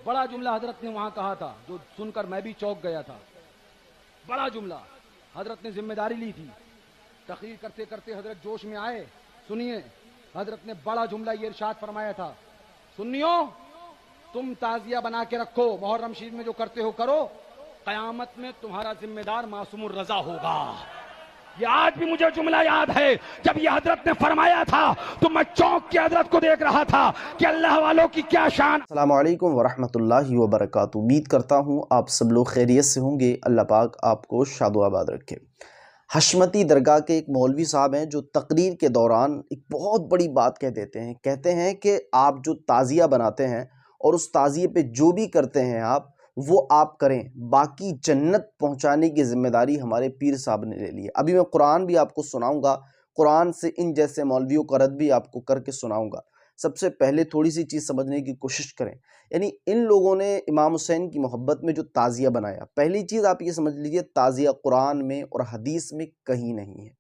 बड़ा जुमला हजरत ने वहां कहा था जो सुनकर मैं भी चौंक गया था। बड़ा जुमला। हजरत ने जिम्मेदारी ली थी। तकरीर करते करते हजरत जोश में आए। सुनिए, हजरत ने बड़ा जुमला ये इरशाद फरमाया था, सुनियो, तुम ताजिया बना के रखो, मुहर्रम शरीफ में जो करते हो करो, कयामत में तुम्हारा जिम्मेदार मासूमुर रजा होगा। ये आज भी मुझे जुमला याद है, जब ये हजरत ने फरमाया था तो मैं चौंक के हजरत को देख रहा था कि अल्लाह वालों की क्या शान। अस्सलामु अलैकुम वरहमतुल्लाहि वबरकातुहू। उम्मीद करता हूँ आप सब लोग खैरियत से होंगे। अल्लाह पाक आपको शादो आबाद रखे। हशमती दरगाह के एक मौलवी साहब हैं जो तकरीर के दौरान एक बहुत बड़ी बात कह देते हैं। कहते हैं कि आप जो ताज़िया बनाते हैं और उस ताज़िए पे जो भी करते हैं आप, वो आप करें, बाकी जन्नत पहुंचाने की ज़िम्मेदारी हमारे पीर साहब ने ले ली है। अभी मैं कुरान भी आपको सुनाऊंगा, कुरान से इन जैसे मौलवियों का रद्द भी आपको करके सुनाऊंगा। सबसे पहले थोड़ी सी चीज़ समझने की कोशिश करें। यानी इन लोगों ने इमाम हुसैन की मोहब्बत में जो ताज़िया बनाया, पहली चीज़ आप ये समझ लीजिए, ताज़िया कुरान में और हदीस में कहीं नहीं है,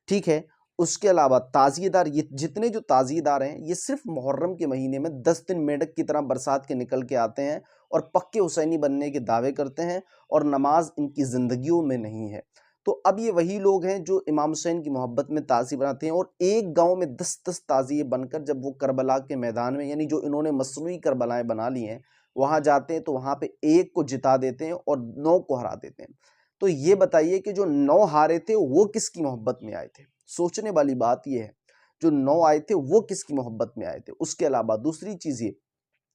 ठीक है। उसके अलावा ताज़िएदार, ये जितने जो ताज़िएदार हैं, ये सिर्फ मुहर्रम के महीने में 10 दिन मेंढक की तरह बरसात के निकल के आते हैं और पक्के हुसैनी बनने के दावे करते हैं, और नमाज इनकी ज़िंदगियों में नहीं है। तो अब ये वही लोग हैं जो इमाम हुसैन की मोहब्बत में ताज़िए बनाते हैं, और एक गांव में 10-10 ताज़िए बनकर जब वो करबला के मैदान में, यानी जो इन्होंने मसनूई करबलाएं बना ली हैं, वहां जाते हैं तो वहां पे एक को जिता देते हैं और 9 को हरा देते हैं। तो ये बताइए कि जो 9 हारे थे वो किसकी मोहब्बत में आए थे? सोचने वाली बात ये है, जो 9 आए थे वो किसकी मोहब्बत में आए थे? उसके अलावा दूसरी चीज़ ये,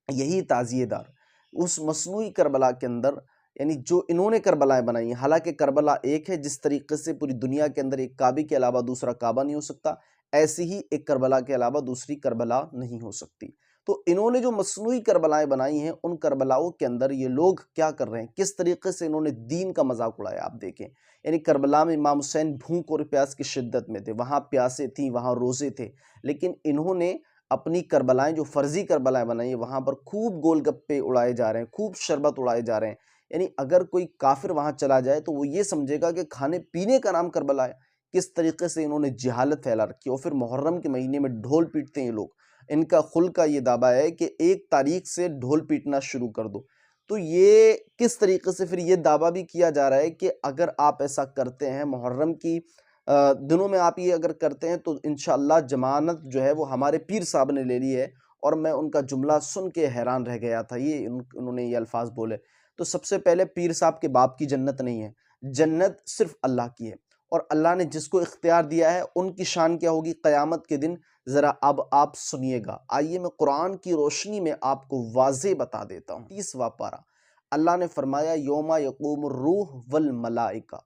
यही ताज़िएदार उस मसनूई करबला के अंदर, यानी जो इन्होंने करबलाएं बनाई हैं, हालांकि करबला एक है, जिस तरीके से पूरी दुनिया के अंदर एक काबे के अलावा दूसरा काबा नहीं हो सकता, ऐसी ही एक करबला के अलावा दूसरी करबला नहीं हो सकती। तो इन्होंने जो मसनूई करबलाएं बनाई हैं, उन करबलाओं के अंदर ये लोग क्या कर रहे हैं, किस तरीके से इन्होंने दीन का मजाक उड़ाया, आप देखें। यानी करबला में इमाम हुसैन भूख और प्यास की शिद्दत में थे, वहां प्यासे थी, वहां रोजे थे, लेकिन इन्होंने अपनी करबलाएं, जो फर्जी करबलाएं बनाई है, वहां पर खूब गोलगप्पे उड़ाए जा रहे हैं, खूब शरबत उड़ाए जा रहे हैं। यानी अगर कोई काफिर वहां चला जाए तो वो ये समझेगा कि खाने पीने का नाम करबला है। किस तरीके से इन्होंने जहालत फैला रखी है। और फिर मुहर्रम के महीने में ढोल पीटते हैं ये लोग। इनका खुल का ये दावा है कि 1 तारीख से ढोल पीटना शुरू कर दो। तो ये किस तरीके से फिर ये दावा भी किया जा रहा है कि अगर आप ऐसा करते हैं, मुहर्रम की दिनों में आप ये अगर करते हैं, तो इंशाअल्लाह जमानत जो है वो हमारे पीर साहब ने ले ली है। और मैं उनका जुमला सुन के हैरान रह गया था, ये उन्होंने ये अल्फाज बोले। तो सबसे पहले, पीर साहब के बाप की जन्नत नहीं है, जन्नत सिर्फ अल्लाह की है, और अल्लाह ने जिसको इख्तियार दिया है उनकी शान क्या होगी क़यामत के दिन, ज़रा अब आप सुनिएगा। आइए मैं कुरान की रोशनी में आपको वाज़े बता देता हूँ। 30वां पारा, अल्लाह ने फरमाया, यौमा यक़ूमुर रूह वल मलाइका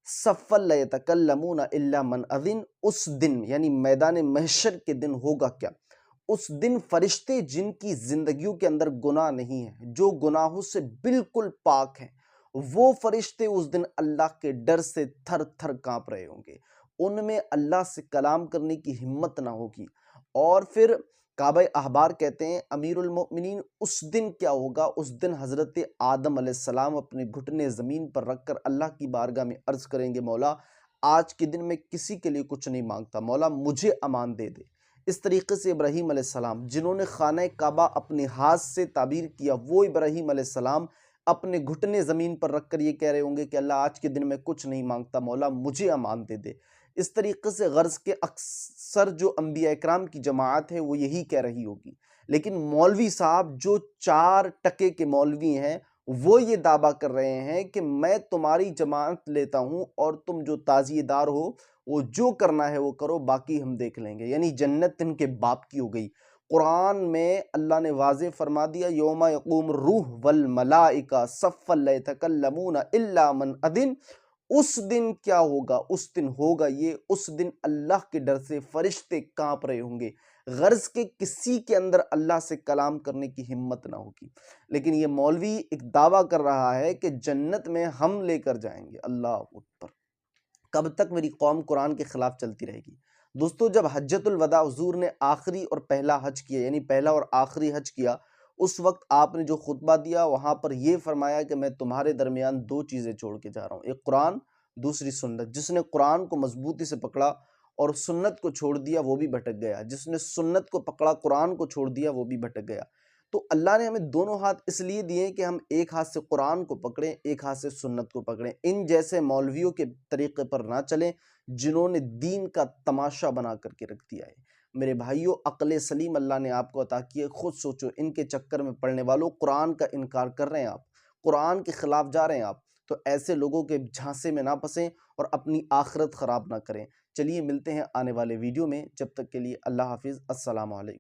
सफ़ल ला यतकल्लमूना इल्ला मन अज़िन। उस दिन, यानी मैदान महशर के दिन होगा क्या? उस दिन फरिश्ते जिनकी जिंदगियों के अंदर गुनाह नहीं है, जो गुनाहों से बिल्कुल पाक हैं, वो फरिश्ते उस दिन अल्लाह के डर से थर थर कांप रहे होंगे। उनमें अल्लाह से कलाम करने की हिम्मत ना होगी। और फिर काबा अहबार कहते हैं, अमीरुल मोमिनीन, उस दिन क्या होगा? उस दिन हज़रत आदम अलैहिस्सलाम अपने घुटने ज़मीन पर रखकर अल्लाह की बारगाह में अर्ज़ करेंगे, मौला आज के दिन मैं किसी के लिए कुछ नहीं मांगता, मौला मुझे अमान दे दे। इस तरीके से इब्राहीम अलैहिस्सलाम, जिन्होंने खाना काबा अपने हाथ से ताबीर किया, वो इब्राहीम अलैहिस्सलाम अपने घुटने ज़मीन पर रखकर ये कह रहे होंगे कि अल्लाह आज के दिन मैं कुछ नहीं मांगता, मौला मुझे अमान दे दे। इस तरीके से गर्ज़ के अक्सर जो अंबिया इकराम की जमात है वो यही कह रही होगी। लेकिन मौलवी साहब जो 4 टके के मौलवी हैं, वो ये दावा कर रहे हैं कि मैं तुम्हारी जमात लेता हूँ और तुम जो ताज़िएदार हो, वो जो करना है वो करो, बाकी हम देख लेंगे। यानी जन्नत इनके बाप की हो गई। कुरान में अल्लाह ने वाज़े फरमा दिया, यौमा यक़ूम रूह वल मलाइका सफ़्फ़न ला यतकल्लमूना इल्ला मन अज़िन। उस दिन क्या होगा? उस दिन होगा ये, उस दिन अल्लाह के डर से फरिश्ते कांप रहे होंगे। गर्ज के किसी के अंदर अल्लाह से कलाम करने की हिम्मत ना होगी। लेकिन ये मौलवी एक दावा कर रहा है कि जन्नत में हम लेकर जाएंगे। अल्लाह अकबर। कब तक मेरी कौम कुरान के खिलाफ चलती रहेगी? दोस्तों, जब हज्जतुल वदा हुजूर ने आखिरी और पहला हज किया, यानी पहला और आखिरी हज किया, उस वक्त आपने जो खुतबा दिया, वहां पर यह फरमाया कि मैं तुम्हारे दरमियान 2 चीजें छोड़ के जा रहा हूं, एक कुरान, दूसरी सुन्नत। जिसने कुरान को मजबूती से पकड़ा और सुन्नत को छोड़ दिया वो भी भटक गया, जिसने सुन्नत को पकड़ा कुरान को छोड़ दिया वो भी भटक गया। तो अल्लाह ने हमें दोनों हाथ इसलिए दिए कि हम एक हाथ से कुरान को पकड़ें, एक हाथ से सुन्नत को पकड़ें। इन जैसे मौलवियों के तरीके पर ना चलें जिन्होंने दीन का तमाशा बना करके रख दिया है। मेरे भाइयों, अक्ल सलीम अल्लाह ने आपको अता की है, खुद सोचो। इनके चक्कर में पड़ने वालों, कुरान का इनकार कर रहे हैं आप, कुरान के खिलाफ जा रहे हैं आप, तो ऐसे लोगों के झांसे में ना फंसें और अपनी आखिरत ख़राब ना करें। चलिए मिलते हैं आने वाले वीडियो में, जब तक के लिए अल्लाह हाफिज़, अस्सलामु अलैकुम।